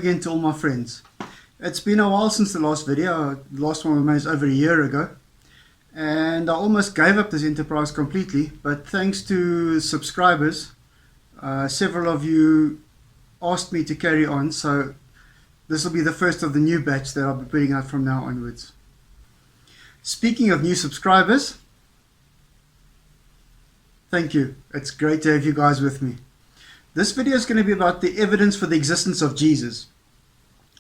again to all my friends. It's been a while since the last video. The last one was made over a year ago. And I almost gave up this enterprise completely, but thanks to subscribers, several of you asked me to carry on, so this will be the first of the new batch that I'll be putting out from now onwards. Speaking of new subscribers, thank you. It's great to have you guys with me. This video is going to be about the evidence for the existence of Jesus.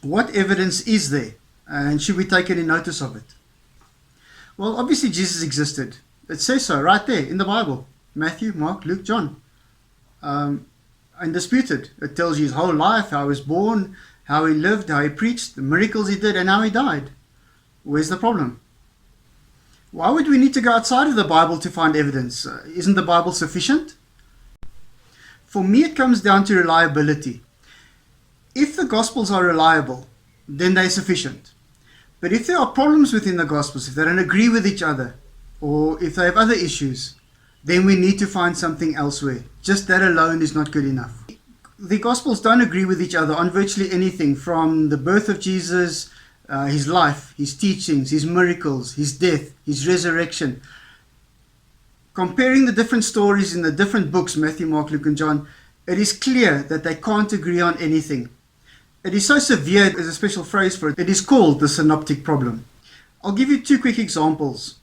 What evidence is there, and should we take any notice of it? Well, obviously Jesus existed. It says so right there in the Bible. Matthew, Mark, Luke, John. Undisputed. It tells you his whole life, how he was born, how he lived, how he preached, the miracles he did, and how he died. Where's the problem? Why would we need to go outside of the Bible to find evidence? Isn't the Bible sufficient? For me, it comes down to reliability. If the Gospels are reliable, then they're sufficient. But if there are problems within the Gospels, if they don't agree with each other, or if they have other issues, then we need to find something elsewhere. Just that alone is not good enough. The Gospels don't agree with each other on virtually anything, from the birth of Jesus, his life, his teachings, his miracles, his death, his resurrection. Comparing the different stories in the different books, Matthew, Mark, Luke, and John, it is clear that they can't agree on anything. It is so severe, there's a special phrase for it. It is called the synoptic problem. I'll give you two quick examples.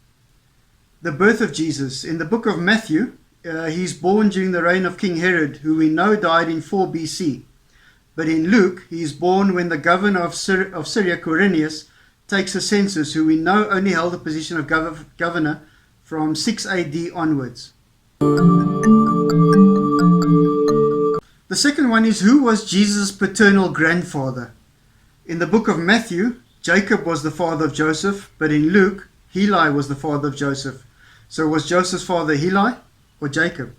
The birth of Jesus. In the book of Matthew, he's born during the reign of King Herod, who we know died in 4 BC. But in Luke, he is born when the governor of Syria, Quirinius, takes a census, who we know only held the position of governor from 6 AD onwards. The second one is, who was Jesus' paternal grandfather? In the book of Matthew, Jacob was the father of Joseph, but in Luke, Heli was the father of Joseph. So was Joseph's father Heli or Jacob?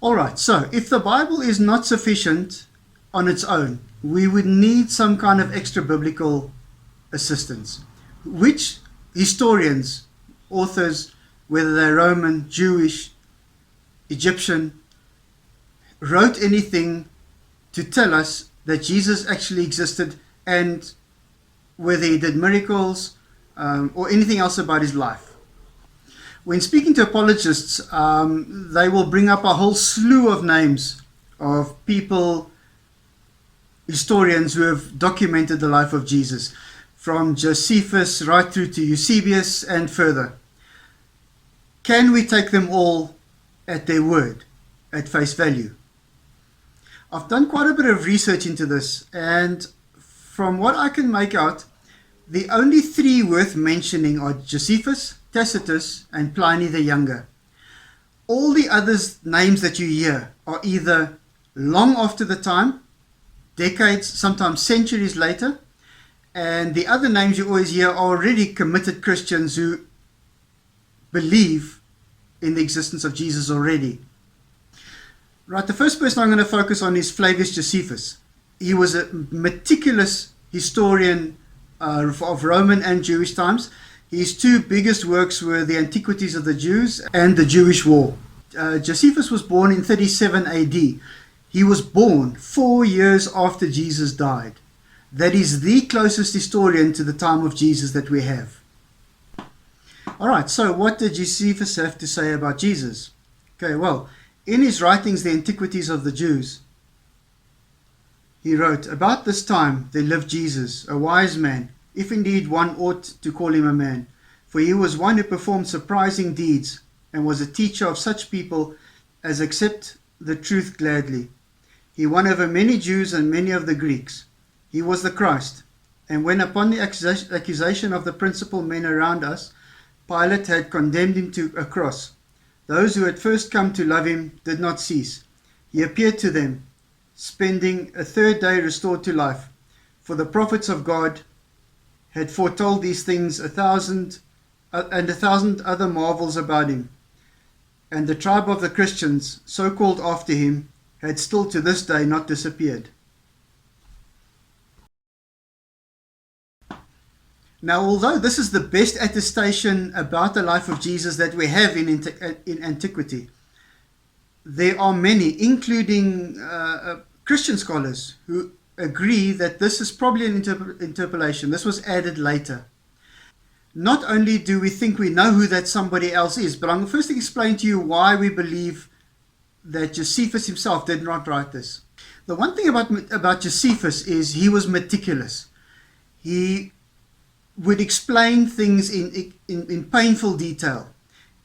Alright, so if the Bible is not sufficient on its own, we would need some kind of extra biblical assistance. Which historians, authors, whether they're Roman, Jewish, Egyptian, wrote anything to tell us that Jesus actually existed, and whether he did miracles or anything else about his life? When speaking to apologists, they will bring up a whole slew of names of people, historians who have documented the life of Jesus, from Josephus right through to Eusebius and further. Can we take them all at their word, at face value? I've done quite a bit of research into this, and from what I can make out, the only three worth mentioning are Josephus, Tacitus, and Pliny the Younger. All the others' names that you hear are either long after the time, decades, sometimes centuries later, and the other names you always hear are already committed Christians who believe in the existence of Jesus already. Right, the first person I'm going to focus on is Flavius Josephus. He was a meticulous historian of Roman and Jewish times. His two biggest works were the Antiquities of the Jews and the Jewish War. Josephus was born in 37 AD. He was born 4 years after Jesus died. That is the closest historian to the time of Jesus that we have. Alright, so what did Josephus have to say about Jesus? Okay, well, in his writings, The Antiquities of the Jews, he wrote, "About this time there lived Jesus, a wise man, if indeed one ought to call him a man, for he was one who performed surprising deeds, and was a teacher of such people as accept the truth gladly. He won over many Jews and many of the Greeks. He was the Christ, and when upon the accusation of the principal men around us, Pilate had condemned him to a cross, those who had first come to love him did not cease. He appeared to them, spending a third day restored to life. For the prophets of God had foretold these things, a thousand other marvels about him. And the tribe of the Christians, so called after him, had still to this day not disappeared." Now, although this is the best attestation about the life of Jesus that we have in antiquity, there are many, including Christian scholars, who agree that this is probably an interpolation. This was added later. Not only do we think we know who that somebody else is, but I'm going to first explain to you why we believe that Josephus himself did not write this. The one thing about Josephus is he was meticulous. He would explain things in painful detail.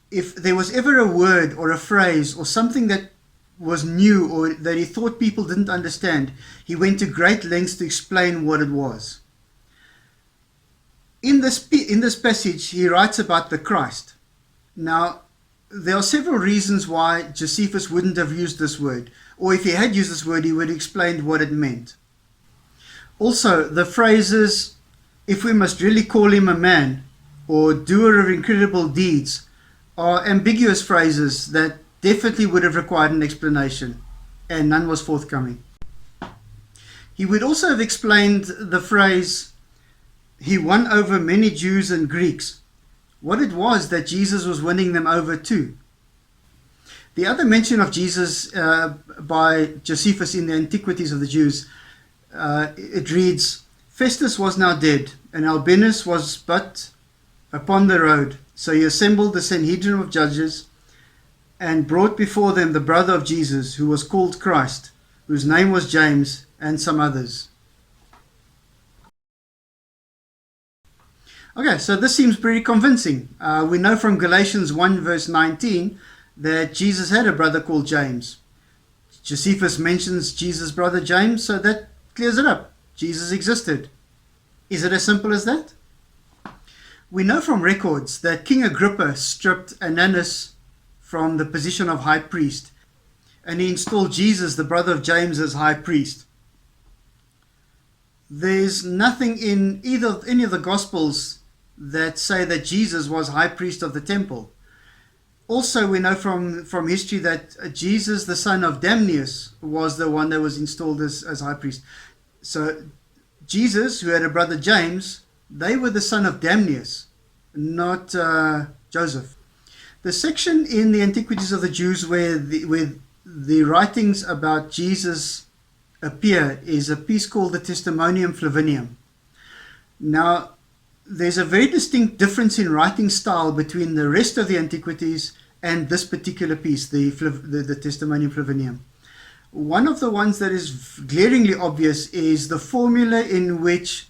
If there was ever a word or a phrase or something that was new or that he thought people didn't understand, he went to great lengths to explain what it was. In this passage, he writes about the Christ. Now, there are several reasons why Josephus wouldn't have used this word, or if he had used this word, he would have explained what it meant. Also, the phrases, if we must really call him a man, or doer of incredible deeds, are ambiguous phrases that definitely would have required an explanation, and none was forthcoming. He would also have explained the phrase, he won over many Jews and Greeks, what it was that Jesus was winning them over to. The other mention of Jesus by Josephus in the Antiquities of the Jews, it reads, Festus was now dead, and Albinus was but upon the road. So he assembled the Sanhedrin of judges and brought before them the brother of Jesus, who was called Christ, whose name was James, and some others. Okay, so this seems pretty convincing. We know from Galatians 1 verse 19 that Jesus had a brother called James. Josephus mentions Jesus' brother James, so that clears it up. Jesus existed. Is it as simple as that? We know from records that King Agrippa stripped Ananus from the position of high priest, and he installed Jesus, the brother of James, as high priest. There's nothing in any of the Gospels that say that Jesus was high priest of the temple. Also, we know from history that Jesus, the son of Damnius, was the one that was installed as high priest. So Jesus, who had a brother James, they were the son of Damnius, not Joseph. The section in the Antiquities of the Jews where the writings about Jesus appear is a piece called the Testimonium Flavianum. Now, there's a very distinct difference in writing style between the rest of the Antiquities and this particular piece, the Testimonium Flavianum. One of the ones that is glaringly obvious is the formula in which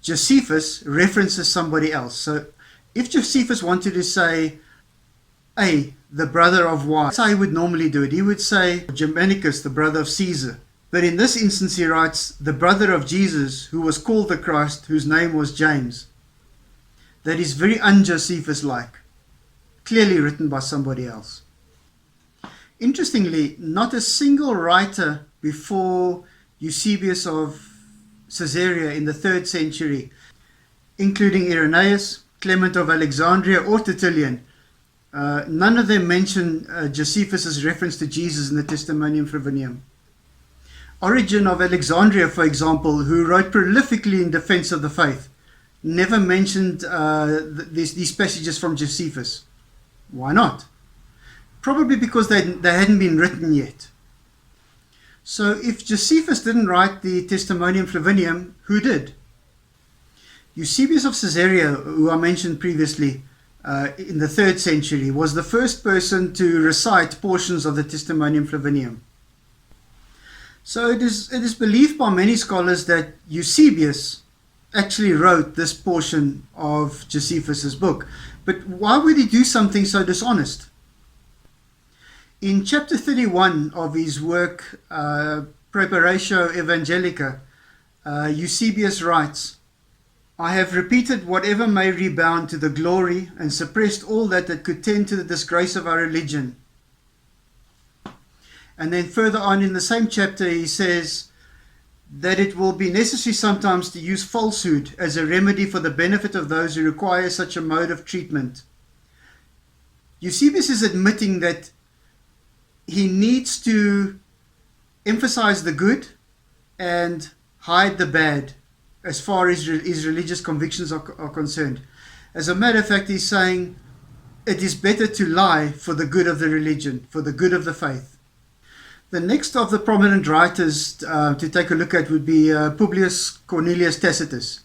Josephus references somebody else. So if Josephus wanted to say A, the brother of Y, that's how he would normally do it. He would say Germanicus, the brother of Caesar. But in this instance he writes the brother of Jesus, who was called the Christ, whose name was James. That is very un-Josephus-like, clearly written by somebody else. Interestingly, not a single writer before Eusebius of Caesarea in the 3rd century, including Irenaeus, Clement of Alexandria, or Tertullian, none of them mention Josephus' reference to Jesus in the Testimonium Flavianum. Origen of Alexandria, for example, who wrote prolifically in defense of the faith, never mentioned these passages from Josephus. Why not? Probably because they hadn't been written yet. So if Josephus didn't write the Testimonium Flavianum, who did? Eusebius of Caesarea, who I mentioned previously, in the 3rd century, was the first person to recite portions of the Testimonium Flavianum. So it is believed by many scholars that Eusebius actually wrote this portion of Josephus's book. But why would he do something so dishonest? In chapter 31 of his work, Preparatio Evangelica, Eusebius writes, I have repeated whatever may rebound to the glory and suppressed all that could tend to the disgrace of our religion. And then further on in the same chapter he says that it will be necessary sometimes to use falsehood as a remedy for the benefit of those who require such a mode of treatment. Eusebius is admitting that he needs to emphasize the good and hide the bad as far as his religious convictions are concerned. As a matter of fact, he's saying it is better to lie for the good of the religion, for the good of the faith. The next of the prominent writers to take a look at would be Publius Cornelius Tacitus.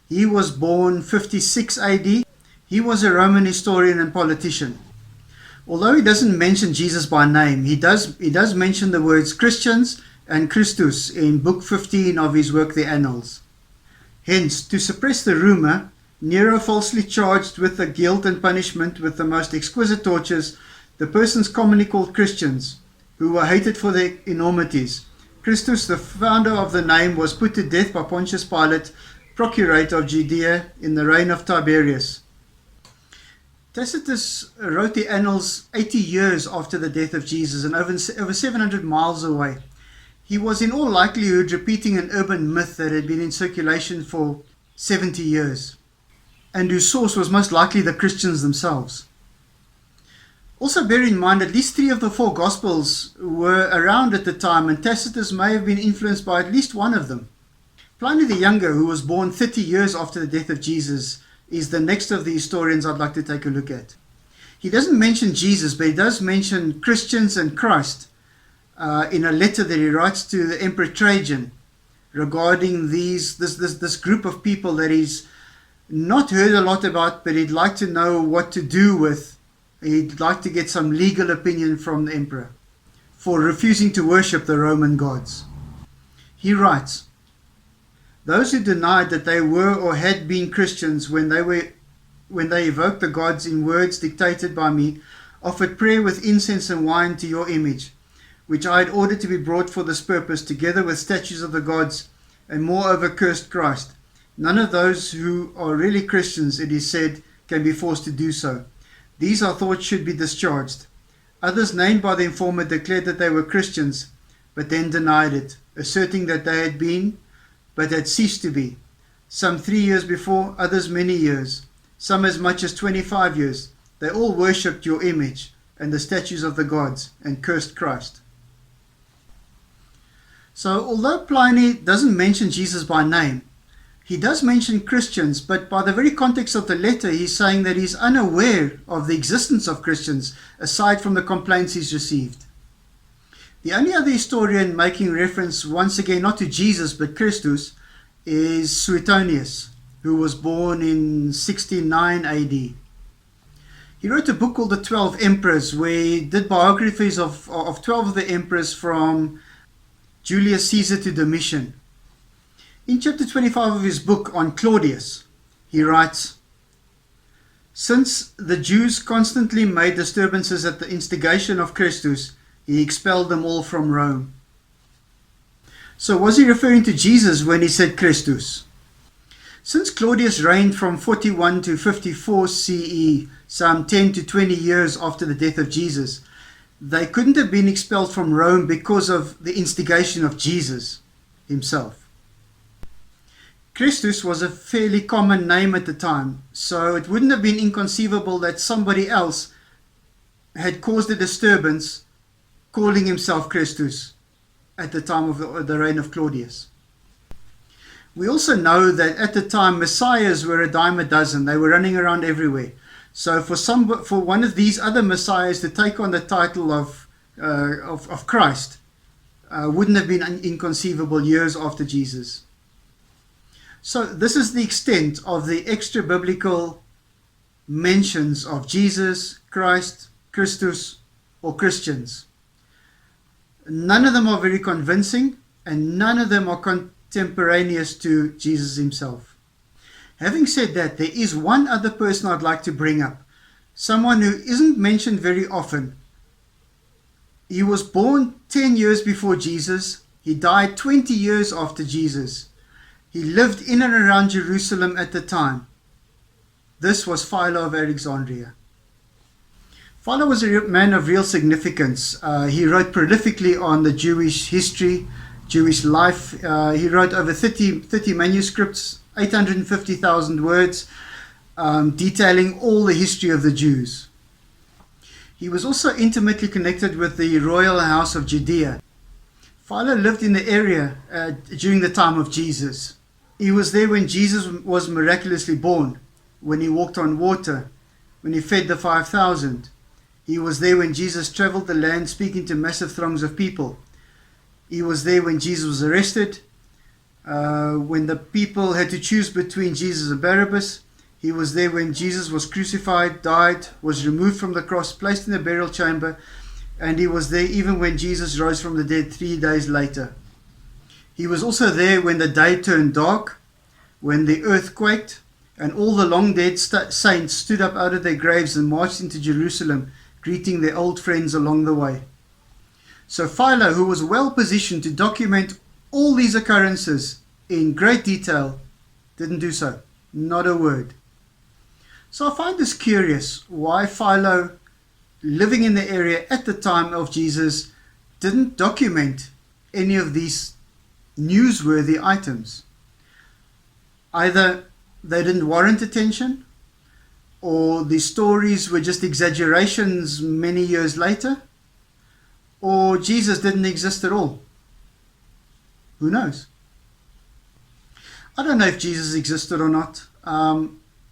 He was born 56 AD. He was a Roman historian and politician. Although he doesn't mention Jesus by name, he does mention the words Christians and Christus in book 15 of his work, The Annals. Hence, to suppress the rumor, Nero falsely charged with the guilt and punishment with the most exquisite tortures the persons commonly called Christians, who were hated for their enormities. Christus, the founder of the name, was put to death by Pontius Pilate, procurator of Judea, in the reign of Tiberius. Tacitus wrote the Annals 80 years after the death of Jesus and over 700 miles away. He was in all likelihood repeating an urban myth that had been in circulation for 70 years, and whose source was most likely the Christians themselves. Also bear in mind at least 3 of the 4 Gospels were around at the time, and Tacitus may have been influenced by at least one of them. Pliny the Younger, who was born 30 years after the death of Jesus, is the next of the historians I'd like to take a look at. He doesn't mention Jesus, but he does mention Christians and Christ in a letter that he writes to the Emperor Trajan regarding this group of people that he's not heard a lot about, but he'd like to know what to do with. He'd like to get some legal opinion from the emperor for refusing to worship the Roman gods. He writes, "Those who denied that they were or had been Christians when they evoked the gods in words dictated by me, offered prayer with incense and wine to your image, which I had ordered to be brought for this purpose, together with statues of the gods, and moreover cursed Christ. None of those who are really Christians, it is said, can be forced to do so. These I thought should be discharged. Others named by the informer declared that they were Christians, but then denied it, asserting that they had been, but had ceased to be. Some 3 years before, others many years, some as much as 25 years. They all worshipped your image and the statues of the gods, and cursed Christ." So although Pliny doesn't mention Jesus by name, he does mention Christians, but by the very context of the letter, he's saying that he's unaware of the existence of Christians, aside from the complaints he's received. The only other historian making reference, once again, not to Jesus, but Christus, is Suetonius, who was born in 69 AD. He wrote a book called The 12 Emperors, where he did biographies of 12 of the emperors from Julius Caesar to Domitian. In chapter 25 of his book on Claudius, he writes, "Since the Jews constantly made disturbances at the instigation of Christus, he expelled them all from Rome." So was he referring to Jesus when he said Christus? Since Claudius reigned from 41 to 54 CE, some 10 to 20 years after the death of Jesus, they couldn't have been expelled from Rome because of the instigation of Jesus himself. Christus was a fairly common name at the time, so it wouldn't have been inconceivable that somebody else had caused a disturbance calling himself Christus at the time of the reign of Claudius. We also know that at the time messiahs were a dime a dozen. They were running around everywhere. So for one of these other messiahs to take on the title of Christ wouldn't have been inconceivable years after Jesus. So this is the extent of the extra-biblical mentions of Jesus, Christ, Christus, or Christians. None of them are very convincing, and none of them are contemporaneous to Jesus himself. Having said that, there is one other person I'd like to bring up, someone who isn't mentioned very often. He was born 10 years before Jesus. He died 20 years after Jesus. He lived in and around Jerusalem at the time. This was Philo of Alexandria. Philo was a man of real significance. He wrote prolifically on the Jewish history, Jewish life. He wrote over 30 manuscripts, 850,000 words, detailing all the history of the Jews. He was also intimately connected with the royal house of Judea. Philo lived in the area during the time of Jesus. He was there when Jesus was miraculously born, when he walked on water, when he fed the 5,000. He was there when Jesus traveled the land speaking to massive throngs of people, He was there when Jesus was arrested. When the people had to choose between Jesus and Barabbas. He was there when Jesus was crucified, died, was removed from the cross, placed in the burial chamber, and he was there even when Jesus rose from the dead 3 days later. He was also there when the day turned dark, when the earth quaked, and all the long dead saints stood up out of their graves and marched into Jerusalem, greeting their old friends along the way. So Philo, who was well positioned to document all these occurrences in great detail, didn't do so. Not a word. So I find this curious, why Philo, living in the area at the time of Jesus, didn't document any of these newsworthy items. Either they didn't warrant attention, or the stories were just exaggerations many years later, or Jesus didn't exist at all. Who knows? I don't know if Jesus existed or not.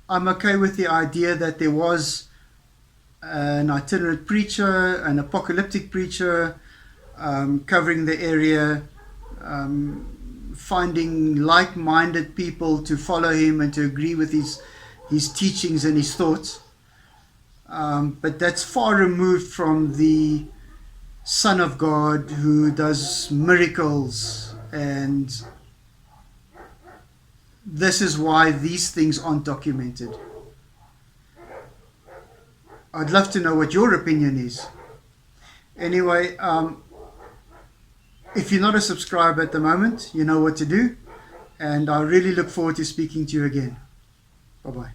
I'm okay with the idea that there was an itinerant preacher, an apocalyptic preacher, covering the area, finding like-minded people to follow him and to agree with his teachings and his thoughts. But that's far removed from the Son of God who does miracles, and this is why these things aren't documented. I'd love to know what your opinion is. Anyway, if you're not a subscriber at the moment, you know what to do, and I really look forward to speaking to you again. Bye-bye.